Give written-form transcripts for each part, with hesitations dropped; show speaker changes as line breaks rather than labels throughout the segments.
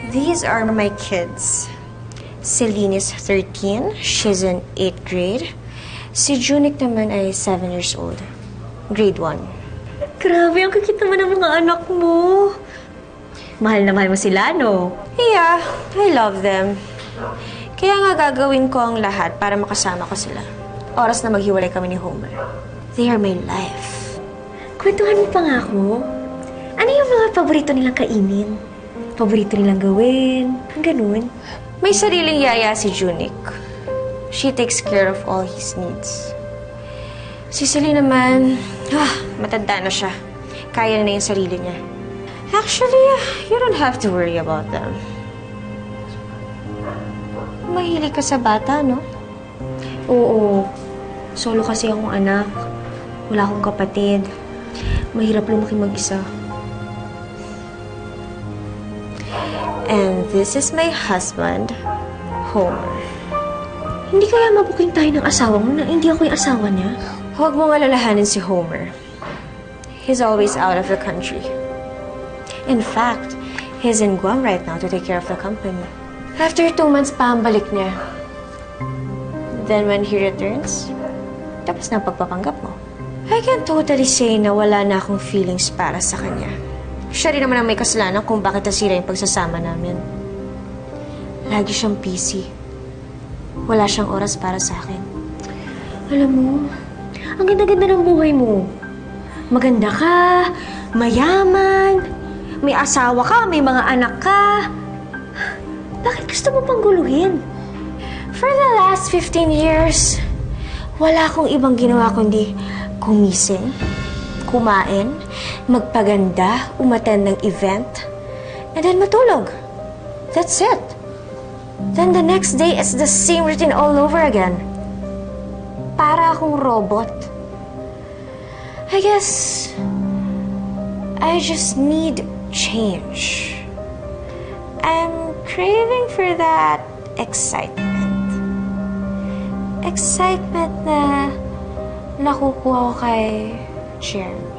These are my kids. Celine is 13. She's in 8th grade. Si Junic naman ay 7 years old. Grade 1.
Grabe, ang kikita naman ng mga anak mo. Mahal na mahal mo sila, no?
Yeah, I love them. Kaya nga gagawin ko ang lahat para makasama ko sila. Oras na maghiwalay kami ni Homer. They are my life.
Kwentuhan mo pa nga ako. Ano yung mga paborito nilang kainin? Paborito nilang gawin? Ang ganun.
May sariling yaya si Junic. She takes care of all his needs. Si Celine naman, matanda na siya. Kaya na yung sarili niya. Actually, you don't have to worry about them. Mahilig ka sa bata, no?
Oo. Solo kasi akong anak. Wala akong kapatid. Mahirap lumaki mag-isa.
And this is my husband, Homer.
Hindi kaya mabuking tayo ng asawa mo na hindi ako yung asawa niya?
Huwag mong alalahanin si Homer. He's always out of the country. In fact, he's in Guam right now to take care of the company. After 2 months pa ang balik niya. Then when he returns, tapos na ang pagpapanggap mo. I can totally say na wala na akong feelings para sa kanya. Siya rin naman ang may kasalanan kung bakit nasira yung pagsasama namin. Lagi siyang busy. Wala siyang oras para sa akin.
Alam mo, ang ganda-ganda ng buhay mo. Maganda ka, mayaman, may asawa ka, may mga anak ka. Bakit gusto mo pang guluhin?
For the last 15 years, wala akong ibang ginawa kundi kumising, kumain, magpaganda, umattend ng event, and then matulog. That's it. Then the next day, it's the same routine all over again. Para akong robot. I guess I just need change. I'm craving for that excitement. Excitement na nakukuha ko kay Jeremy.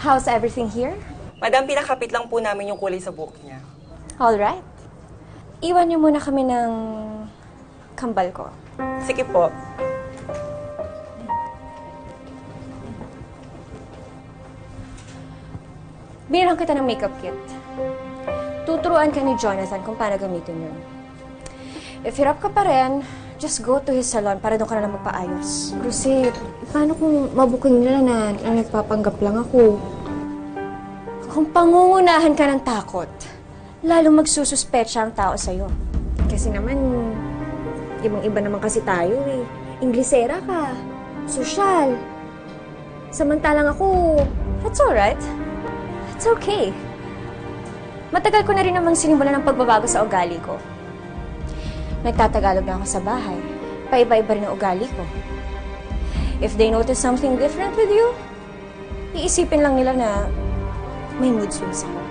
How's everything here?
Madam, pinakapit lang po namin yung kulay sa buhok niya.
All right. Iwan niyo muna kami ng kambal ko.
Sige po.
Binirang kita ng makeup kit. Tuturuan ka ni Jonathan kung paano gamitin yun. If hirap ka pa rin, just go to his salon para doon ka na lang magpaayos.
Kasi, paano kung mabuking nila na nagpapanggap lang ako?
Kung pangungunahan ka ng takot, lalong magsususpetsya ang tao sa'yo.
Kasi naman, ibang-iba naman kasi tayo eh. Inglesera ka, sosyal. Samantalang ako,
That's alright. It's okay. Matagal ko na rin namang sinimulan ng pagbabago sa ugali ko. Nagtatagalog na ako sa bahay. Paiba-iba rin ang ugali ko. If they notice something different with you, iisipin lang nila na may mood swings ako.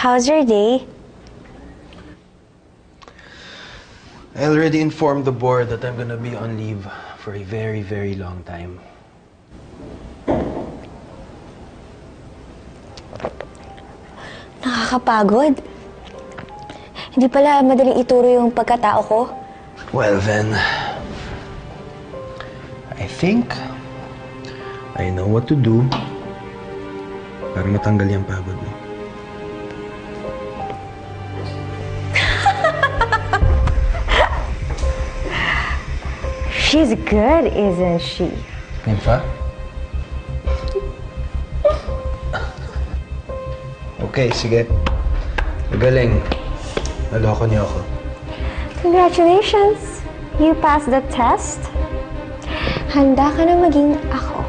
How's your day?
I already informed the board that I'm gonna be on leave for a very, very long time.
nakakapagod. Hindi pala madaling ituro yung pagkatao ko.
Well then, I think I know what to do para matanggal yung pagod mo.
She's good, isn't she?
Nympha? Okay, sige. Magaling. Naloko niyo ako.
Congratulations! You passed the test. Handa ka na maging ako.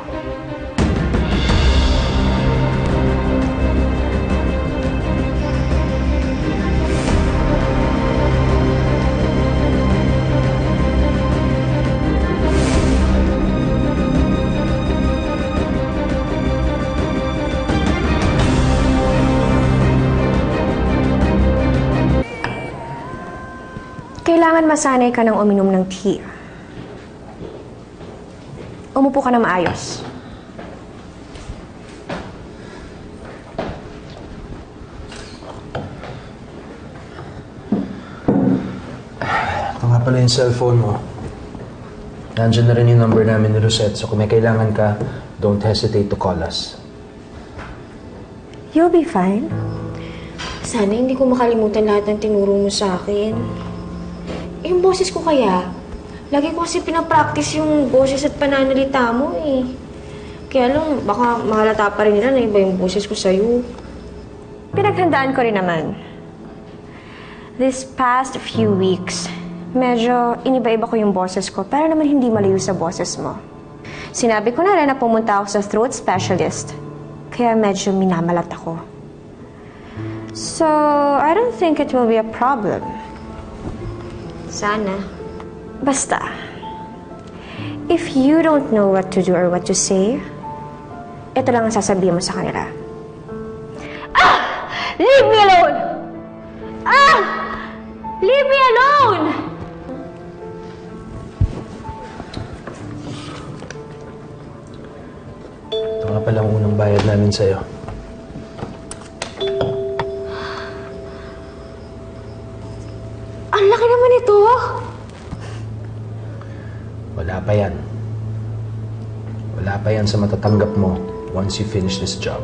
Kailangan masanay ka ng uminom ng tea. Umupo ka na maayos.
Ito nga pala yung cellphone mo. Nandiyan na rin yung number namin ni Rosette, so kung may kailangan ka, don't hesitate to call us.
You'll be fine.
Sana hindi ko makalimutan lahat ng tinuro mo sa akin. Yung boses ko kaya, lagi ko kasi pinapractice yung boses at pananalita mo eh. Kaya lang, baka mahalata pa rin nila na iba yung boses ko sa'yo.
Pinaghandaan ko rin naman. This past few weeks, medyo iniba-iba ko yung boses ko, pero naman hindi malayo sa boses mo. Sinabi ko na rin na pumunta ako sa throat specialist, kaya medyo minamalat ako. So, I don't think it will be a problem.
Sana.
Basta, if you don't know what to do or what to say, ito lang ang sasabihin mo sa kanila. Ah! Leave me alone! Ah! Leave me alone!
Ito nga pala ang unang bayad namin sa'yo.
Ang laki naman ito!
Wala pa yan. Wala pa yan sa matatanggap mo once you finish this job.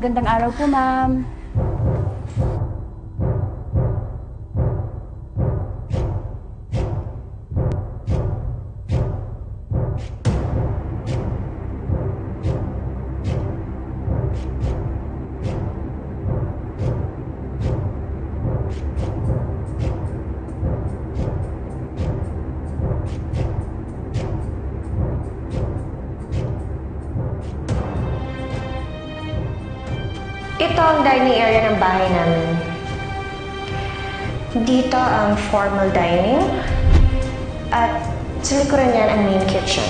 Magandang araw po, ma'am.
Ito ang dining area ng bahay namin. Dito ang formal dining at sa likuran niyan ang main kitchen.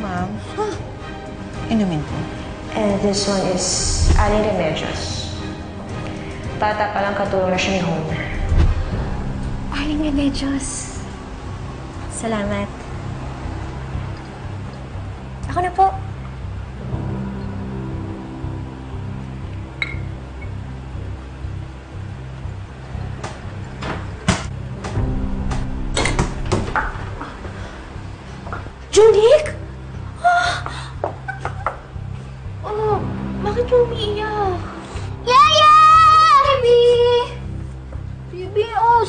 Ma'am, inumin po.
And this one is Ani Remedios. Bata pa lang katulong na siya ni Homer.
Aling Remedios. Salamat. Ako na po.
Junik! Oh, bakit mo umiiyak?
Yaya! Baby!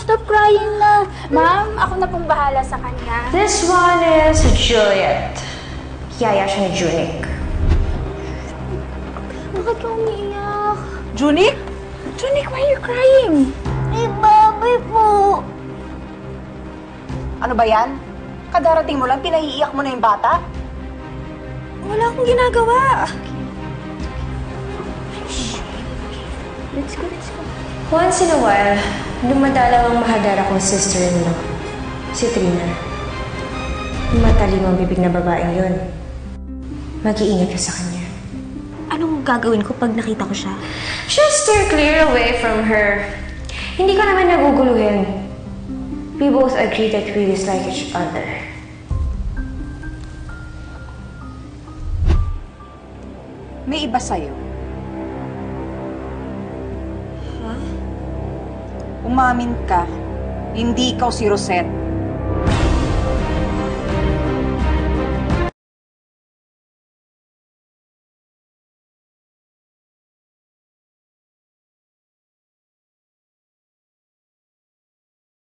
stop crying na. Ma'am, ako na pong bahala sa kanya.
This one is Juliet. Yaya siya ni Junik.
Bakit ka umiiyak?
Junik?
Junik, why are you crying?
Eh, baboy po.
Ano ba yan? Kadarating mo lang, pinaiiyak mo na yung bata?
Wala akong ginagawa. Let's go.
Once in a while, dumadalaw ang mahadara kong sister-in-law, si Trina. Matalino ang bibig na babaeng yun. Mag-iingat ka sa kanya.
Anong gagawin ko pag nakita ko siya?
Just steer clear away from her. Hindi ko naman naguguluhin. We both agree that we dislike each other.
May iba sa'yo. Umamin ka, hindi ikaw si Rosette.